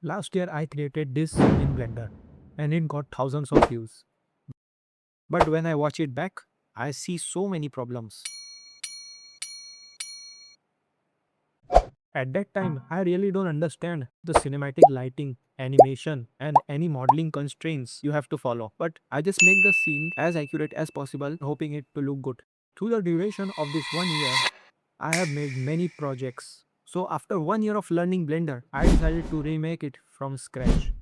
Last year I created this in Blender and it got thousands of views. But when I watch it back, I see so many problems. At that time, I really don't understand the cinematic lighting, animation, and any modeling constraints you have to follow. But I just make the scene as accurate as possible, hoping it to look good. Through the duration of this 1 year, I have made many projects. So after 1 year of learning Blender, I decided to remake it from scratch.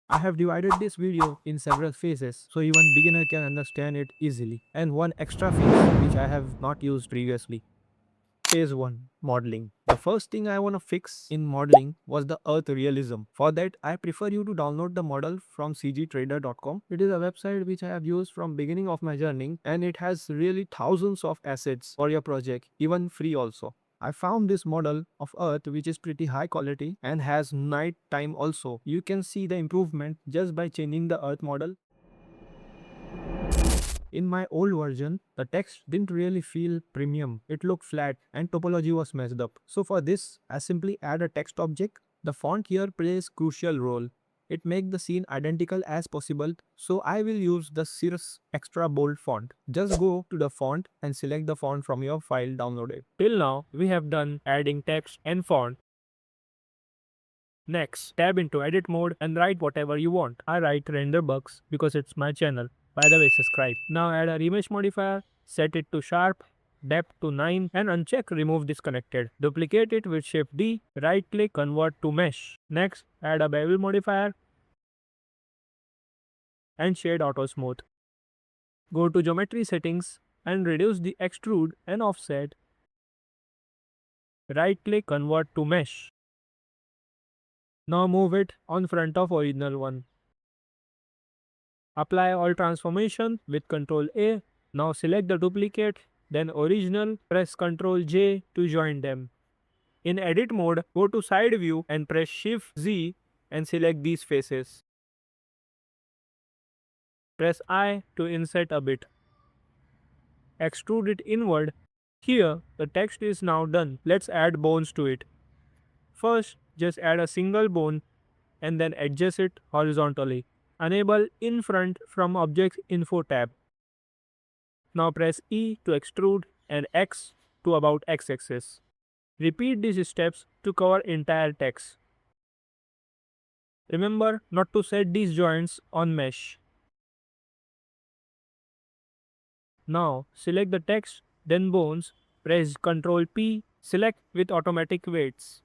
I have divided this video in several phases so even beginner can understand it easily. And one extra phase which I have not used previously. Phase 1, Modeling. The first thing I want to fix in modeling was the Earth realism. For that, I prefer you to download the model from cgtrader.com. It is a website which I have used from beginning of my journey and it has really thousands of assets for your project, even free also. I found this model of Earth which is pretty high quality and has night time also. You can see the improvement just by changing the Earth model. In my old version, the text didn't really feel premium. It looked flat and topology was messed up. So for this, I simply add a text object. The font here plays crucial role. It makes the scene identical as possible, so I will use the Cirrus extra bold font. Just go to the font and select the font from your file downloaded. Till now, we have done adding text and font. Next, tab into edit mode and write whatever you want. I write render bugs because it's my channel. By the way, subscribe. Now add a remesh modifier, set it to sharp, depth to 9 and uncheck remove disconnected. Duplicate it with shift D, right click convert to mesh. Next, add a bevel modifier and shade auto smooth. Go to geometry settings and reduce the extrude and offset. Right click convert to mesh. Now move it on front of original one. Apply all transformation with Ctrl A. Now select the duplicate, then original, press Ctrl J to join them. In edit mode, go to side view and press Shift Z and select these faces. Press I to insert a bit. Extrude it inward. Here, the text is now done. Let's add bones to it. First, just add a single bone and then adjust it horizontally. Enable in front from Object Info tab. Now press E to extrude and X to about x-axis. Repeat these steps to cover entire text. Remember not to set these joints on mesh. Now select the text, then bones, press Ctrl P, select with automatic weights.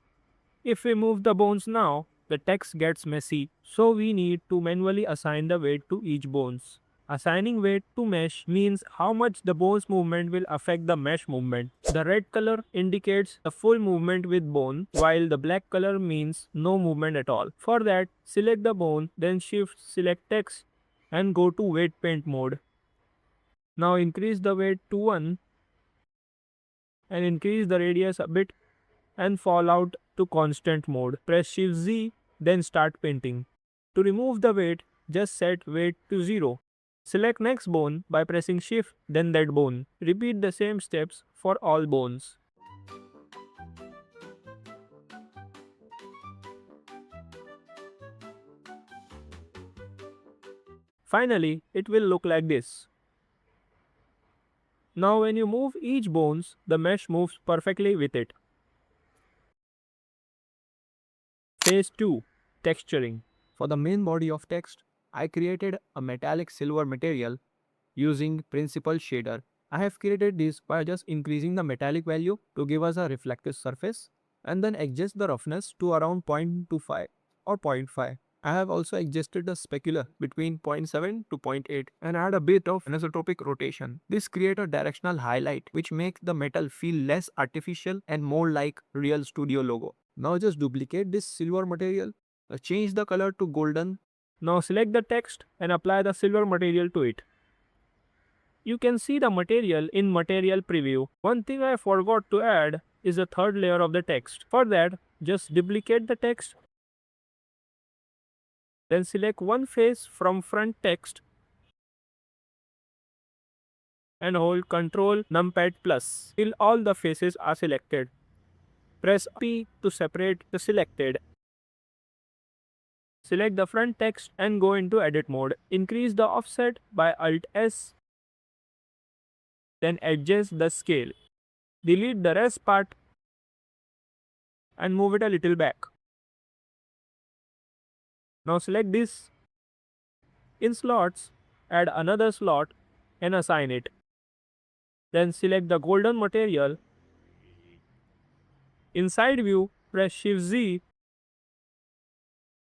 If we move the bones now, the text gets messy, so we need to manually assign the weight to each bones. Assigning weight to mesh means how much the bone's movement will affect the mesh movement. The red color indicates the full movement with bone, while the black color means no movement at all. For that, select the bone, then shift select text and go to weight paint mode. Now increase the weight to 1 and increase the radius a bit and fall out to constant mode. Press Shift Z, then start painting. To remove the weight, just set weight to 0. Select next bone by pressing Shift, then that bone. Repeat the same steps for all bones. Finally, it will look like this. Now when you move each bones, the mesh moves perfectly with it. Phase 2. Texturing. For the main body of text, I created a metallic silver material using Principal Shader. I have created this by just increasing the metallic value to give us a reflective surface and then adjust the roughness to around 0.25 or 0.5. I have also adjusted the specular between 0.7 to 0.8 and add a bit of anisotropic rotation. This creates a directional highlight which makes the metal feel less artificial and more like real studio logo. Now just duplicate this silver material, change the color to golden. Now select the text and apply the silver material to it. You can see the material in material preview. One thing I forgot to add is the third layer of the text. For that, just duplicate the text. Then select one face from front text and hold Ctrl numpad plus till all the faces are selected. Press P to separate the selected. Select the front text and go into edit mode. Increase the offset by Alt S, then adjust the scale. Delete the rest part and move it a little back. Now select this. In slots, add another slot and assign it. Then select the golden material. Inside view, press Shift Z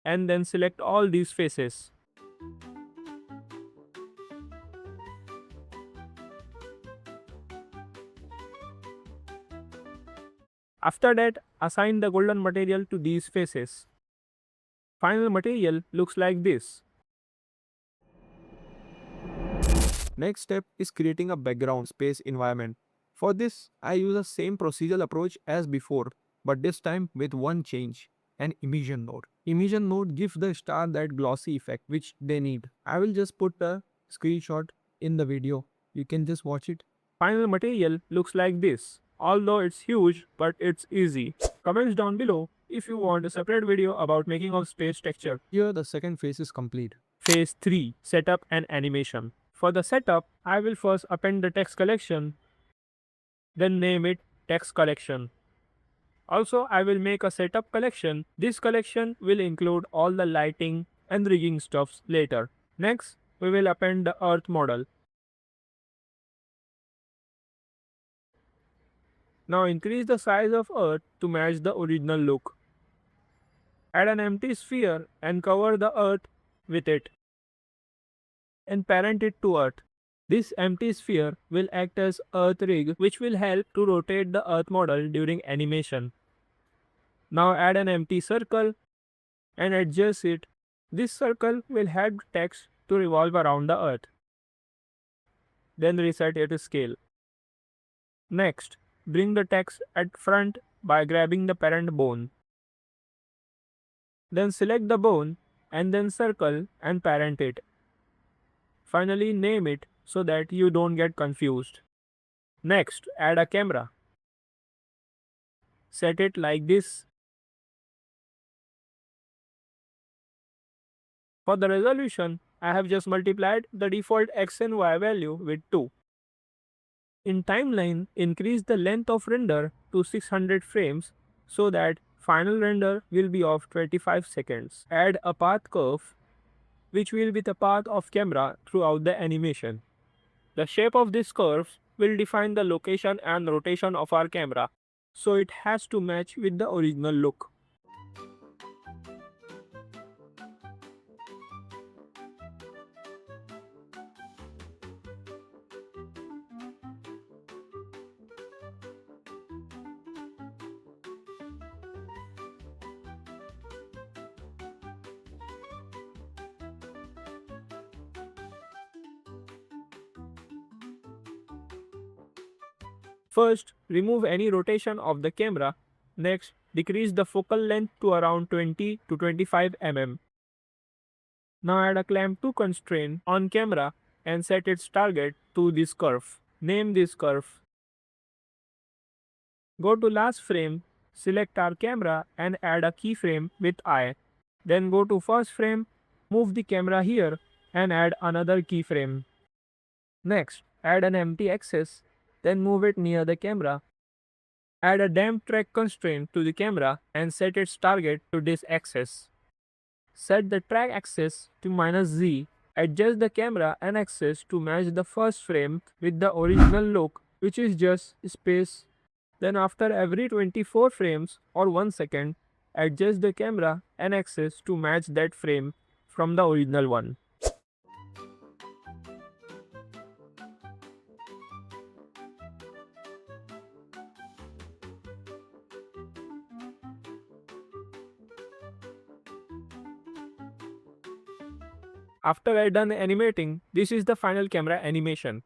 and then select all these faces. After that, assign the golden material to these faces. Final material looks like this. Next step is creating a background space environment. For this, I use the same procedural approach as before, but this time with one change, an emission node. Emission node gives the star that glossy effect which they need. I will just put a screenshot in the video. You can just watch it. Final material looks like this. Although it's huge, but it's easy. Comments down below if you want a separate video about making of space texture. Here the second phase is complete. Phase 3, Setup and Animation. For the setup, I will first append the text collection, then name it text collection. Also, I will make a setup collection. This collection will include all the lighting and rigging stuffs later. Next, we will append the Earth model. Now increase the size of Earth to match the original look. Add an empty sphere and cover the Earth with it and parent it to Earth. This empty sphere will act as Earth rig which will help to rotate the Earth model during animation. Now add an empty circle and adjust it. This circle will help text to revolve around the Earth. Then reset its scale. Next, bring the text at front by grabbing the parent bone. Then select the bone and then circle and parent it. Finally name it so that you don't get confused. Next, add a camera. Set it like this. For the resolution, I have just multiplied the default x and y value with 2. In timeline, increase the length of render to 600 frames so that final render will be of 25 seconds. Add a path curve which will be the path of camera throughout the animation. The shape of this curve will define the location and rotation of our camera, so it has to match with the original look. First, remove any rotation of the camera. Next, decrease the focal length to around 20 to 25 mm. Now add a clamp to constraint on camera and set its target to this curve. Name this curve. Go to last frame, select our camera and add a keyframe with eye. Then go to first frame, move the camera here and add another keyframe. Next, add an empty axis, then move it near the camera. Add a damp track constraint to the camera and set its target to this axis. Set the track axis to -z. Adjust the camera and axis to match the first frame with the original look, which is just space. Then after every 24 frames or 1 second, adjust the camera and axis to match that frame from the original one. After I done animating, this is the final camera animation.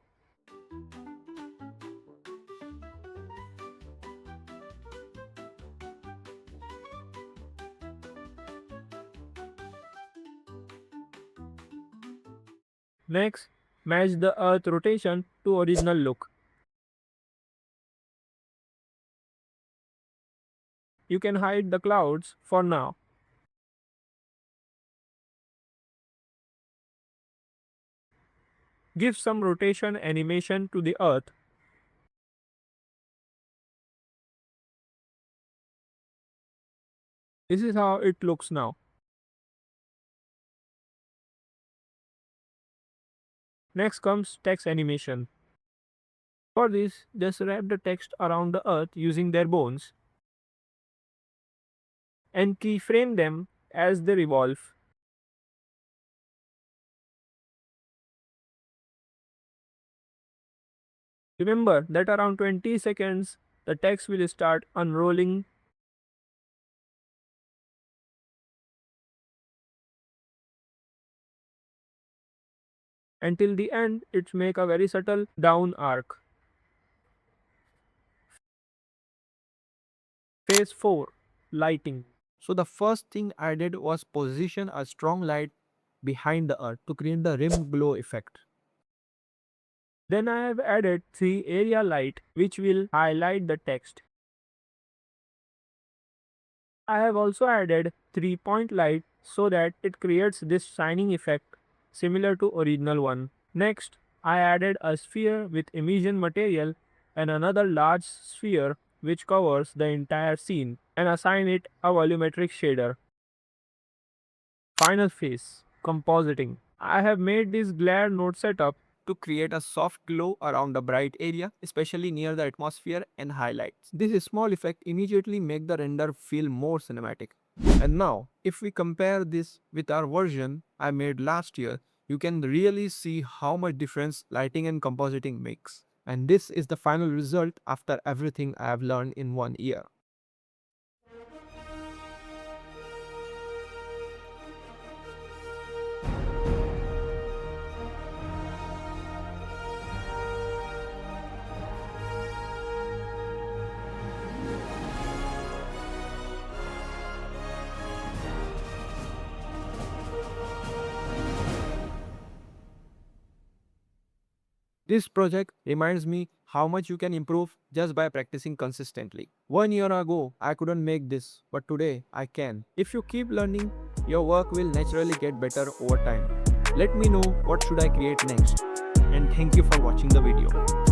Next, match the Earth rotation to original look. You can hide the clouds for now. Give some rotation animation to the earth. This is how it looks now. Next comes text animation. For this, just wrap the text around the earth using their bones and keyframe them as they revolve. Remember that around 20 seconds the text will start unrolling. Until the end, it make a very subtle down arc. Phase 4, lighting. So the first thing I did was position a strong light behind the earth to create the rim glow effect. Then I have added 3 area light which will highlight the text. I have also added 3-point light so that it creates this shining effect similar to original one. Next, I added a sphere with emission material and another large sphere which covers the entire scene and assign it a volumetric shader. Final phase, compositing. I have made this glare node setup to create a soft glow around the bright area, especially near the atmosphere and highlights. This small effect immediately make the render feel more cinematic. And now, if we compare this with our version I made last year, you can really see how much difference lighting and compositing makes. And this is the final result after everything I have learned in 1 year. This project reminds me how much you can improve just by practicing consistently. 1 year ago, I couldn't make this, but today I can. If you keep learning, your work will naturally get better over time. Let me know what should I create next. And thank you for watching the video.